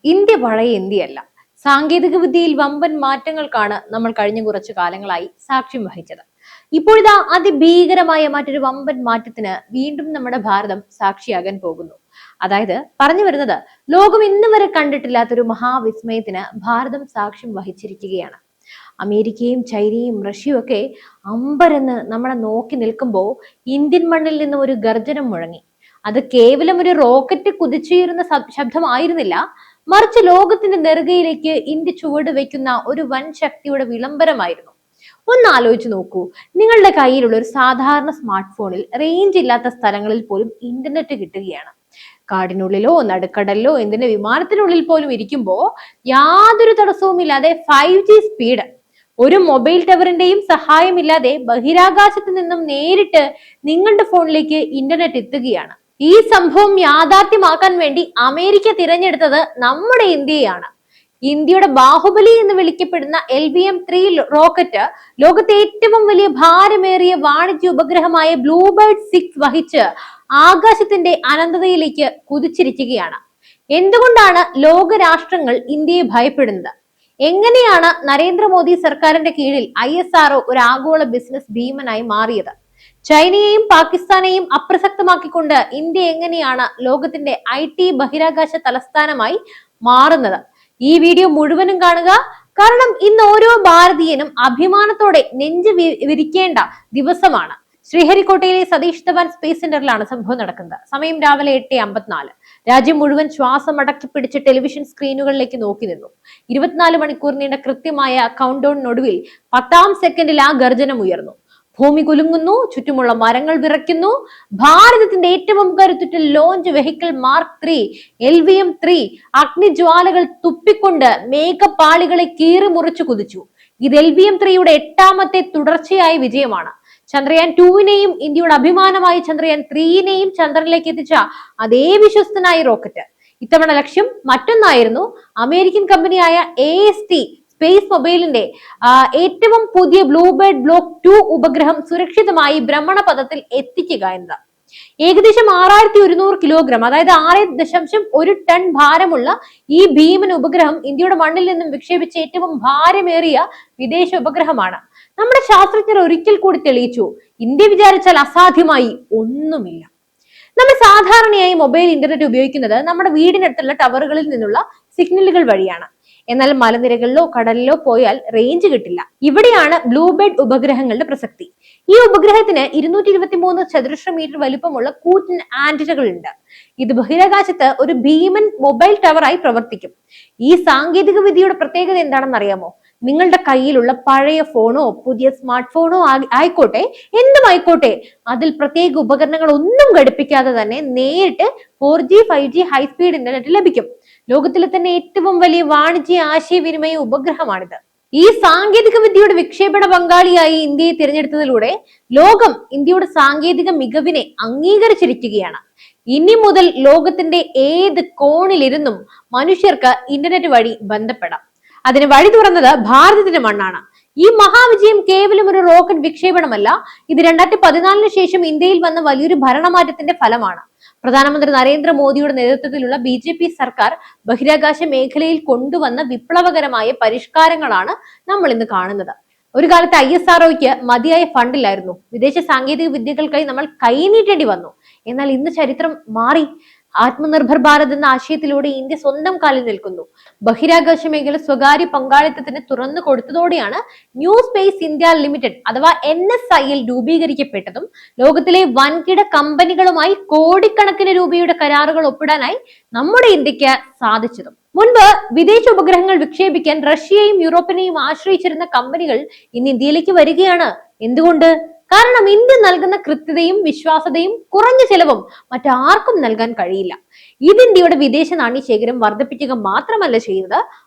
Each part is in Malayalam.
ഇന്ത്യ പഴയ ഇന്ത്യയല്ല. സാങ്കേതിക വിദ്യയിൽ വമ്പൻ മാറ്റങ്ങൾക്കാണ് നമ്മൾ കഴിഞ്ഞ കുറച്ചു കാലങ്ങളായി സാക്ഷ്യം വഹിച്ചത്. ഇപ്പോഴിതാ അതിഭീകരമായ മറ്റൊരു വമ്പൻ മാറ്റത്തിന് വീണ്ടും നമ്മുടെ ഭാരതം സാക്ഷിയാകാൻ പോകുന്നു. അതായത് പറഞ്ഞു വരുന്നത്, ലോകം ഇന്ന് വരെ കണ്ടിട്ടില്ലാത്തൊരു മഹാവിസ്മയത്തിന് ഭാരതം സാക്ഷ്യം വഹിച്ചിരിക്കുകയാണ്. അമേരിക്കയും ചൈനയും റഷ്യയും ഒക്കെ അമ്പരന്ന് നമ്മളെ നോക്കി നിൽക്കുമ്പോൾ ഇന്ത്യൻ മണ്ണിൽ നിന്ന് ഒരു ഗർജനം മുഴങ്ങി. അത് കേവലം ഒരു റോക്കറ്റ് കുതിച്ചുയരുന്ന ശബ്ദമായിരുന്നില്ല, മറിച്ച് ലോകത്തിന്റെ നെറുകയിലേക്ക് ഇന്ത്യ ചുവട് വെക്കുന്ന ഒരു വൻ ശക്തിയുടെ വിളംബരമായിരുന്നു. ഒന്ന് ആലോചിച്ച് നോക്കൂ, നിങ്ങളുടെ കയ്യിലുള്ള ഒരു സാധാരണ സ്മാർട്ട് ഫോണിൽ റേഞ്ച് ഇല്ലാത്ത സ്ഥലങ്ങളിൽ പോലും ഇന്റർനെറ്റ് കിട്ടുകയാണ്. കാടിനുള്ളിലോ നടുക്കടലിലോ എന്തിന്റെ വിമാനത്തിനുള്ളിൽ പോലും ഇരിക്കുമ്പോൾ യാതൊരു തടസ്സവും ഇല്ലാതെ 5G സ്പീഡ്, ഒരു മൊബൈൽ ടവറിന്റെയും സഹായമില്ലാതെ ബഹിരാകാശത്ത് നിന്നും നേരിട്ട് നിങ്ങളുടെ ഫോണിലേക്ക് ഇന്റർനെറ്റ് എത്തുകയാണ്. ഈ സംഭവം യാഥാർത്ഥ്യമാക്കാൻ വേണ്ടി അമേരിക്ക തിരഞ്ഞെടുത്തത് നമ്മുടെ ഇന്ത്യയാണ്. ഇന്ത്യയുടെ ബാഹുബലി എന്ന് വിളിക്കപ്പെടുന്ന LVM-3 റോക്കറ്റ് ലോകത്തെ ഏറ്റവും വലിയ ഭാരമേറിയ വാണിജ്യ ഉപഗ്രഹമായ ബ്ലൂബേർഡ് 6 വഹിച്ച് ആകാശത്തിന്റെ അനന്തതയിലേക്ക് കുതിച്ചിരിക്കുകയാണ്. എന്തുകൊണ്ടാണ് ലോകരാഷ്ട്രങ്ങൾ ഇന്ത്യയെ ഭയപ്പെടുന്നത്? എങ്ങനെയാണ് നരേന്ദ്രമോദി സർക്കാരിന്റെ കീഴിൽ ISRO ഒരു ആഗോള ബിസിനസ് ഭീമനായി മാറിയത്? ചൈനയെയും പാകിസ്ഥാനെയും അപ്രസക്തമാക്കിക്കൊണ്ട് ഇന്ത്യ എങ്ങനെയാണ് ലോകത്തിന്റെ IT ബഹിരാകാശ തലസ്ഥാനമായി മാറുന്നത്? ഈ വീഡിയോ മുഴുവനും കാണുക. കാരണം ഇന്ന് ഓരോ ഭാരതീയനും അഭിമാനത്തോടെ നെഞ്ച് വിരിക്കേണ്ട ദിവസമാണ്. ശ്രീഹരിക്കോട്ടയിലെ സതീഷ് ധവാൻ സ്പേസ് സെന്ററിലാണ് സംഭവം നടക്കുന്നത്. സമയം രാവിലെ 8:54. രാജ്യം മുഴുവൻ ശ്വാസം അടക്കി പിടിച്ച് ടെലിവിഷൻ സ്ക്രീനുകളിലേക്ക് നോക്കി നിന്നു. 24 മണിക്കൂർ നീണ്ട കൃത്യമായ കൗണ്ട് ഡൗണിനൊടുവിൽ 10-ാം സെക്കൻഡിൽ ആ ഗർജനം ഉയർന്നു. ഭൂമി കുലുങ്ങുന്നു, ചുറ്റുമുള്ള മരങ്ങൾ വിറയ്ക്കുന്നു. ഭാരതത്തിന്റെ ഏറ്റവും കരുത്തുറ്റ ലോഞ്ച് വെഹിക്കിൾ മാർക്ക് 3 LVM-3 അഗ്നിജ്വാലകൾ തുപ്പിക്കൊണ്ട് മേഘപാളികളെ കീറി മുറിച്ചു കുതിച്ചു. ഇത് LVM-3യുടെ 8ാമത്തെ തുടർച്ചയായ വിജയമാണ്. ചന്ദ്രയാൻ 2വിനെയും ഇന്ത്യയുടെ അഭിമാനമായ ചന്ദ്രയാൻ 3നെയും ചന്ദ്രനിലേക്ക് എത്തിച്ച അതേ വിശ്വസ്തനായ റോക്കറ്റ്. ഇത്തവണ ലക്ഷ്യം മറ്റൊന്നായിരുന്നു. അമേരിക്കൻ കമ്പനിയായ AST സ്പേസ് മൊബൈലിന്റെ ഏറ്റവും പുതിയ ബ്ലൂബേർഡ് ബ്ലോക്ക് 2 ഉപഗ്രഹം സുരക്ഷിതമായി ഭ്രമണപഥത്തിൽ എത്തിക്കുക എന്നത്. ഏകദേശം 6100 കിലോഗ്രാം, അതായത് 6.1 ടൺ ഭാരമുള്ള ഈ ഭീമൻ ഉപഗ്രഹം ഇന്ത്യയുടെ മണ്ണിൽ നിന്നും വിക്ഷേപിച്ച ഏറ്റവും ഭാരമേറിയ വിദേശ ഉപഗ്രഹമാണ്. നമ്മുടെ ശാസ്ത്രജ്ഞർ ഒരിക്കൽ കൂടി തെളിയിച്ചു, ഇന്ത്യ വിചാരിച്ചാൽ അസാധ്യമായി ഒന്നുമില്ല. നമ്മൾ സാധാരണയായി മൊബൈൽ ഇന്റർനെറ്റ് ഉപയോഗിക്കുന്നത് നമ്മുടെ വീടിനടുത്തുള്ള ടവറുകളിൽ നിന്നുള്ള സിഗ്നലുകൾ വഴിയാണ്. എന്നാൽ മലനിരകളിലോ കടലിലോ പോയാൽ റേഞ്ച് കിട്ടില്ല. ഇവിടെയാണ് ബ്ലൂബേർഡ് ഉപഗ്രഹങ്ങളുടെ പ്രസക്തി. ഈ ഉപഗ്രഹത്തിന് 223 ചതുരശ്ര മീറ്റർ വലുപ്പമുള്ള കൂറ്റൻ ആന്റിനകൾ ഉണ്ട്. ഇത് ബഹിരാകാശത്ത് ഒരു ഭീമൻ മൊബൈൽ ടവറായി പ്രവർത്തിക്കും. ഈ സാങ്കേതിക വിദ്യയുടെ പ്രത്യേകത എന്താണെന്ന് അറിയാമോ? നിങ്ങളുടെ കയ്യിലുള്ള പഴയ ഫോണോ പുതിയ സ്മാർട്ട് ഫോണോ ആയിക്കോട്ടെ, എന്തുമായിക്കോട്ടെ, അതിൽ പ്രത്യേക ഉപകരണങ്ങൾ ഒന്നും ഘടിപ്പിക്കാതെ തന്നെ നേരിട്ട് 4G 5G ഹൈസ്പീഡ് ഇന്റർനെറ്റ് ലഭിക്കും. ലോകത്തിലെ തന്നെ ഏറ്റവും വലിയ വാണിജ്യ ആശയവിനിമയ ഉപഗ്രഹമാണിത്. ഈ സാങ്കേതിക വിദ്യയുടെ വിക്ഷേപണ പങ്കാളിയായി ഇന്ത്യയെ തിരഞ്ഞെടുത്തതിലൂടെ ലോകം ഇന്ത്യയുടെ സാങ്കേതിക മികവിനെ അംഗീകരിച്ചിരിക്കുകയാണ്. ഇനി മുതൽ ലോകത്തിന്റെ ഏത് കോണിലിരുന്നും മനുഷ്യർക്ക് ഇന്റർനെറ്റ് വഴി ബന്ധപ്പെടാം. അതിന് വഴി തുറന്നത് ഭാരതത്തിന്റെ മണ്ണാണ്. ഈ മഹാവിജയം കേവലം ഒരു റോക്കറ്റ് വിക്ഷേപണമല്ല, ഇത് 2014 ശേഷം ഇന്ത്യയിൽ വന്ന വലിയൊരു ഭരണമാറ്റത്തിന്റെ ഫലമാണ്. പ്രധാനമന്ത്രി നരേന്ദ്രമോദിയുടെ നേതൃത്വത്തിലുള്ള BJP സർക്കാർ ബഹിരാകാശ മേഖലയിൽ കൊണ്ടുവന്ന വിപ്ലവകരമായ പരിഷ്കാരങ്ങളാണ് നമ്മൾ ഇന്ന് കാണുന്നത്. ഒരു കാലത്ത് ISROയ്ക്ക് മതിയായ ഫണ്ടില്ലായിരുന്നു. വിദേശ സാങ്കേതിക വിദ്യകൾക്കായി നമ്മൾ കൈനീട്ടേണ്ടി വന്നു. എന്നാൽ ഇന്ന് ചരിത്രം മാറി. ആത്മനിർഭർ ഭാരത് എന്ന ആശയത്തിലൂടെ ഇന്ത്യ സ്വന്തം കാലിൽ നിൽക്കുന്നു. ബഹിരാകാശ മേഖല സ്വകാര്യ പങ്കാളിത്തത്തിന് തുറന്നു കൊടുത്തതോടെയാണ് ന്യൂ സ്പേസ് ഇന്ത്യ ലിമിറ്റഡ് അഥവാ NSIL രൂപീകരിക്കപ്പെട്ടതും ലോകത്തിലെ വൻകിട കമ്പനികളുമായി കോടിക്കണക്കിന് രൂപയുടെ കരാറുകൾ ഒപ്പിടാനായി നമ്മുടെ ഇന്ത്യക്ക് സാധിച്ചതും. മുൻപ് വിദേശ ഉപഗ്രഹങ്ങൾ വിക്ഷേപിക്കാൻ റഷ്യയെയും യൂറോപ്പിനെയും ആശ്രയിച്ചിരുന്ന കമ്പനികൾ ഇന്ന് ഇന്ത്യയിലേക്ക് വരികയാണ്. എന്തുകൊണ്ട്? കാരണം ഇന്ത്യ നൽകുന്ന കൃത്യതയും വിശ്വാസതയും കുറഞ്ഞ ചെലവും മറ്റാർക്കും നൽകാൻ കഴിയില്ല. ഇത് ഇന്ത്യയുടെ വിദേശ നാണ്യശേഖരം വർദ്ധിപ്പിക്കുക മാത്രമല്ല ചെയ്യുന്നത്,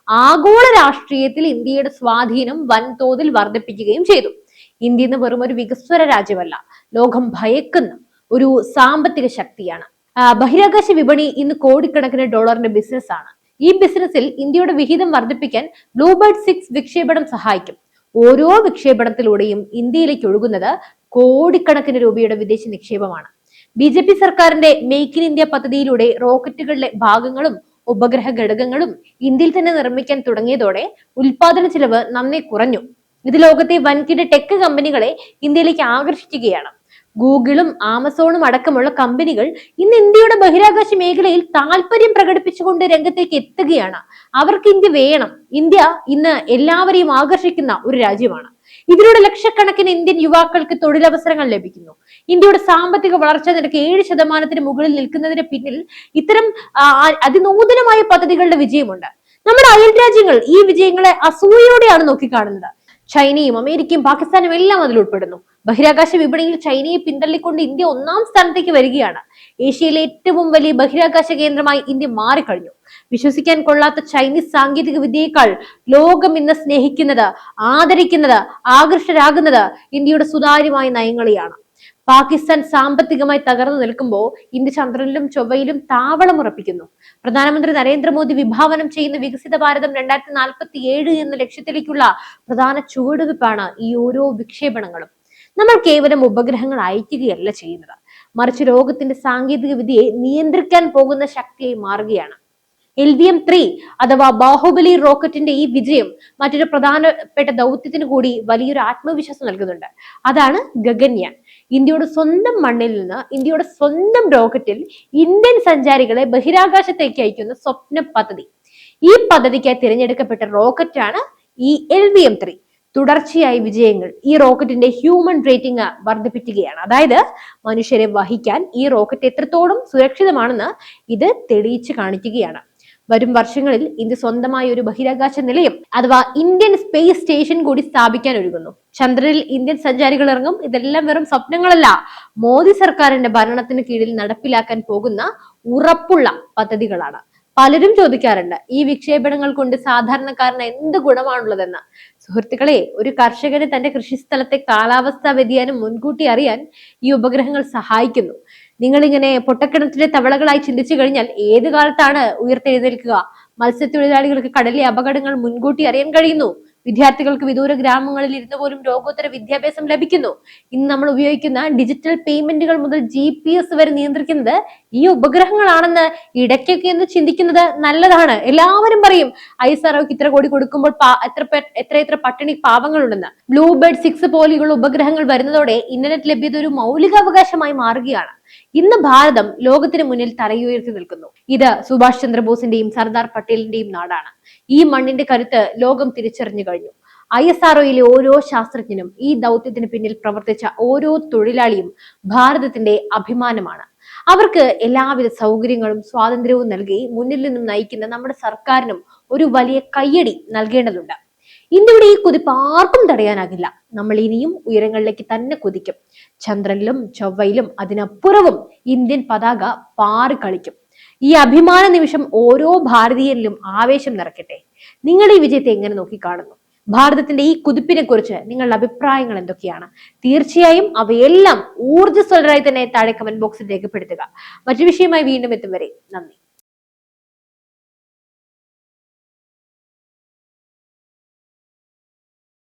ആഗോള രാഷ്ട്രീയത്തിൽ ഇന്ത്യയുടെ സ്വാധീനം വൻതോതിൽ വർദ്ധിപ്പിക്കുകയും ചെയ്തു. ഇന്ത്യ ഇന്ന് വെറും ഒരു വികസ്വര രാജ്യമല്ല, ലോകം ഭയക്കുന്ന ഒരു സാമ്പത്തിക ശക്തിയാണ്. ബഹിരാകാശ വിപണി ഇന്ന് കോടിക്കണക്കിന് ഡോളറിന്റെ ബിസിനസ് ആണ്. ഈ ബിസിനസ്സിൽ ഇന്ത്യയുടെ വിഹിതം വർദ്ധിപ്പിക്കാൻ ബ്ലൂബേർഡ് 6 വിക്ഷേപണം സഹായിക്കും. ഓരോ വിക്ഷേപണത്തിലൂടെയും ഇന്ത്യയിലേക്ക് ഒഴുകുന്നത് കോടിക്കണക്കിന് രൂപയുടെ വിദേശ നിക്ഷേപമാണ്. BJP സർക്കാരിന്റെ മേക്ക് ഇൻ ഇന്ത്യ പദ്ധതിയിലൂടെ റോക്കറ്റുകളിലെ ഭാഗങ്ങളും ഉപഗ്രഹ ഘടകങ്ങളും ഇന്ത്യയിൽ തന്നെ നിർമ്മിക്കാൻ തുടങ്ങിയതോടെ ഉൽപാദന ചെലവ് നന്നേ കുറഞ്ഞു. ഇത് ലോകത്തെ വൻകിട ടെക് കമ്പനികളെ ഇന്ത്യയിലേക്ക് ആകർഷിക്കുകയാണ്. ഗൂഗിളും ആമസോണും അടക്കമുള്ള കമ്പനികൾ ഇന്ന് ഇന്ത്യയുടെ ബഹിരാകാശ മേഖലയിൽ താല്പര്യം പ്രകടിപ്പിച്ചുകൊണ്ട് രംഗത്തേക്ക് എത്തുകയാണ്. അവർക്ക് ഇന്ത്യ വേണം. ഇന്ത്യ ഇന്ന് എല്ലാവരെയും ആകർഷിക്കുന്ന ഒരു രാജ്യമാണ്. ഇതിലൂടെ ലക്ഷക്കണക്കിന് ഇന്ത്യൻ യുവാക്കൾക്ക് തൊഴിലവസരങ്ങൾ ലഭിക്കുന്നു. ഇന്ത്യയുടെ സാമ്പത്തിക വളർച്ചാ നിരക്ക് 7% മുകളിൽ നിൽക്കുന്നതിന് പിന്നിൽ ഇത്തരം അതിനൂതനമായ പദ്ധതികളുടെ വിജയമുണ്ട്. നമ്മുടെ അയൽ രാജ്യങ്ങൾ ഈ വിജയങ്ങളെ അസൂയയോടെയാണ് നോക്കിക്കാണുന്നത്. ചൈനയും അമേരിക്കയും പാകിസ്ഥാനും എല്ലാം അതിൽ ഉൾപ്പെടുന്നു. ബഹിരാകാശ വിപണിയിൽ ചൈനയെ പിന്തള്ളിക്കൊണ്ട് ഇന്ത്യ 1ാം സ്ഥാനത്തേക്ക് വരികയാണ്. ഏഷ്യയിലെ ഏറ്റവും വലിയ ബഹിരാകാശ കേന്ദ്രമായി ഇന്ത്യ മാറിക്കഴിഞ്ഞു. വിശ്വസിക്കാൻ കൊള്ളാത്ത ചൈനീസ് സാങ്കേതിക വിദ്യയേക്കാൾ ലോകം ഇന്ന് സ്നേഹിക്കുന്നത്, ആദരിക്കുന്നത്, ആകൃഷ്ടരാകുന്നത് ഇന്ത്യയുടെ സുതാര്യമായ നയങ്ങളെയാണ്. പാകിസ്ഥാൻ സാമ്പത്തികമായി തകർന്നു നിൽക്കുമ്പോൾ ഇന്ത്യ ചന്ദ്രനിലും ചൊവ്വയിലും താവളം ഉറപ്പിക്കുന്നു. പ്രധാനമന്ത്രി നരേന്ദ്രമോദി വിഭാവനം ചെയ്യുന്ന വികസിത ഭാരതം 2047 എന്ന ലക്ഷ്യത്തിലേക്കുള്ള പ്രധാന ചുവടുവെപ്പാണ് ഈ ഓരോ വിക്ഷേപണങ്ങളും. നമ്മൾ കേവലം ഉപഗ്രഹങ്ങൾ അയക്കുകയല്ല ചെയ്യുന്നത്, മറിച്ച് ലോകത്തിന്റെ സാങ്കേതിക വിദ്യയെ നിയന്ത്രിക്കാൻ പോകുന്ന ശക്തിയായി മാറുകയാണ്. LVM-3 അഥവാ ബാഹുബലി റോക്കറ്റിന്റെ ഈ വിജയം മറ്റൊരു പ്രധാനപ്പെട്ട ദൗത്യത്തിന് കൂടി വലിയൊരു ആത്മവിശ്വാസം നൽകുന്നുണ്ട്. അതാണ് ഗഗൻയാൻ. ഇന്ത്യയുടെ സ്വന്തം മണ്ണിൽ നിന്ന് ഇന്ത്യയുടെ സ്വന്തം റോക്കറ്റിൽ ഇന്ത്യൻ സഞ്ചാരികളെ ബഹിരാകാശത്തേക്ക് അയക്കുന്ന സ്വപ്ന പദ്ധതി. ഈ പദ്ധതിക്കായി തിരഞ്ഞെടുക്കപ്പെട്ട റോക്കറ്റാണ് ഈ LVM-3. തുടർച്ചയായ വിജയങ്ങൾ ഈ റോക്കറ്റിന്റെ ഹ്യൂമൻ റേറ്റിംഗ് വർദ്ധിപ്പിക്കുകയാണ്. അതായത് മനുഷ്യരെ വഹിക്കാൻ ഈ റോക്കറ്റ് എത്രത്തോളം സുരക്ഷിതമാണെന്ന് ഇത് തെളിയിച്ചു കാണിക്കുകയാണ്. വരും വർഷങ്ങളിൽ ഇന്ത്യ സ്വന്തമായ ഒരു ബഹിരാകാശ നിലയം അഥവാ ഇന്ത്യൻ സ്പേസ് സ്റ്റേഷൻ കൂടി സ്ഥാപിക്കാൻ ഒരുങ്ങുന്നു. ചന്ദ്രനിൽ ഇന്ത്യൻ സഞ്ചാരികൾ ഇറങ്ങും. ഇതെല്ലാം വെറും സ്വപ്നങ്ങളല്ല, മോദി സർക്കാരിന്റെ ഭരണത്തിന് കീഴിൽ നടപ്പിലാക്കാൻ പോകുന്ന ഉറപ്പുള്ള പദ്ധതികളാണ്. പലരും ചോദിക്കാറുണ്ട്, ഈ വിക്ഷേപണങ്ങൾ കൊണ്ട് സാധാരണക്കാരന് എന്ത് ഗുണമാണുള്ളതെന്ന്. സുഹൃത്തുക്കളെ, ഒരു കർഷകന് തന്റെ കൃഷിസ്ഥലത്തെ കാലാവസ്ഥാ വ്യതിയാനം മുൻകൂട്ടി അറിയാൻ ഈ ഉപഗ്രഹങ്ങൾ സഹായിക്കുന്നു. നിങ്ങളിങ്ങനെ പൊട്ടക്കിണറ്റിലെ തവളകളായി ചിന്തിച്ചു കഴിഞ്ഞാൽ ഏത് കാലത്താണ് ഉയർത്തെഴുന്നേൽക്കുക? മത്സ്യത്തൊഴിലാളികൾക്ക് കടലിലെ അപകടങ്ങൾ മുൻകൂട്ടി അറിയാൻ കഴിയുന്നു. വിദ്യാർത്ഥികൾക്ക് വിദൂര ഗ്രാമങ്ങളിൽ ഇരുന്ന് പോലും ലോകോത്തര വിദ്യാഭ്യാസം ലഭിക്കുന്നു. ഇന്ന് നമ്മൾ ഉപയോഗിക്കുന്ന ഡിജിറ്റൽ പേയ്മെന്റുകൾ മുതൽ GPS വരെ നിയന്ത്രിക്കുന്നത് ഈ ഉപഗ്രഹങ്ങളാണെന്ന് ഇടയ്ക്കൊക്കെ ഒന്ന് ചിന്തിക്കുന്നത് നല്ലതാണ്. എല്ലാവരും പറയും ISROക്ക് ഇത്ര കോടി കൊടുക്കുമ്പോൾ എത്ര പട്ടിണി പാവങ്ങളുണ്ടെന്ന്. ബ്ലൂബേർഡ് 6 പോലെയുള്ള ഉപഗ്രഹങ്ങൾ വരുന്നതോടെ ഇന്റർനെറ്റ് ലഭ്യത ഒരു മൗലികാവകാശമായി മാറുകയാണ്. ഇന്ന് ഭാരതം ലോകത്തിന് മുന്നിൽ തലയുയർത്തി നിൽക്കുന്നു. ഇത് സുഭാഷ് ചന്ദ്രബോസിന്റെയും സർദാർ പട്ടേലിന്റെയും നാടാണ്. ഈ മണ്ണിന്റെ കരുത്ത് ലോകം തിരിച്ചറിഞ്ഞു കഴിഞ്ഞു. ISROയിലെ ഓരോ ശാസ്ത്രജ്ഞനും ഈ ദൗത്യത്തിന് പിന്നിൽ പ്രവർത്തിച്ച ഓരോ തൊഴിലാളിയും ഭാരതത്തിന്റെ അഭിമാനമാണ്. അവർക്ക് എല്ലാവിധ സൗകര്യങ്ങളും സ്വാതന്ത്ര്യവും നൽകി മുന്നിൽ നിന്നും നയിക്കുന്ന നമ്മുടെ സർക്കാരിനും ഒരു വലിയ കയ്യടി നൽകേണ്ടതുണ്ട്. ഇന്ത്യയുടെ ഈ കുതിപ്പ് ആർക്കും തടയാനാകില്ല. നമ്മൾ ഇനിയും ഉയരങ്ങളിലേക്ക് തന്നെ കുതിക്കും. ചന്ദ്രനിലും ചൊവ്വയിലും അതിനപ്പുറവും ഇന്ത്യൻ പതാക പാറി കളിക്കും. ഈ അഭിമാന നിമിഷം ഓരോ ഭാരതീയനിലും ആവേശം നിറയ്ക്കട്ടെ. നിങ്ങൾ ഈ വിജയത്തെ എങ്ങനെ നോക്കിക്കാണുന്നു? ഭാരതത്തിന്റെ ഈ കുതിപ്പിനെ കുറിച്ച് നിങ്ങളുടെ അഭിപ്രായങ്ങൾ എന്തൊക്കെയാണ്? തീർച്ചയായും അവയെല്ലാം ഊർജ്ജസ്വലരായി തന്നെ താഴെ കമന്റ് ബോക്സിൽ രേഖപ്പെടുത്തുക. മറ്റു വിഷയമായി വീണ്ടും എത്തും വരെ നന്ദി.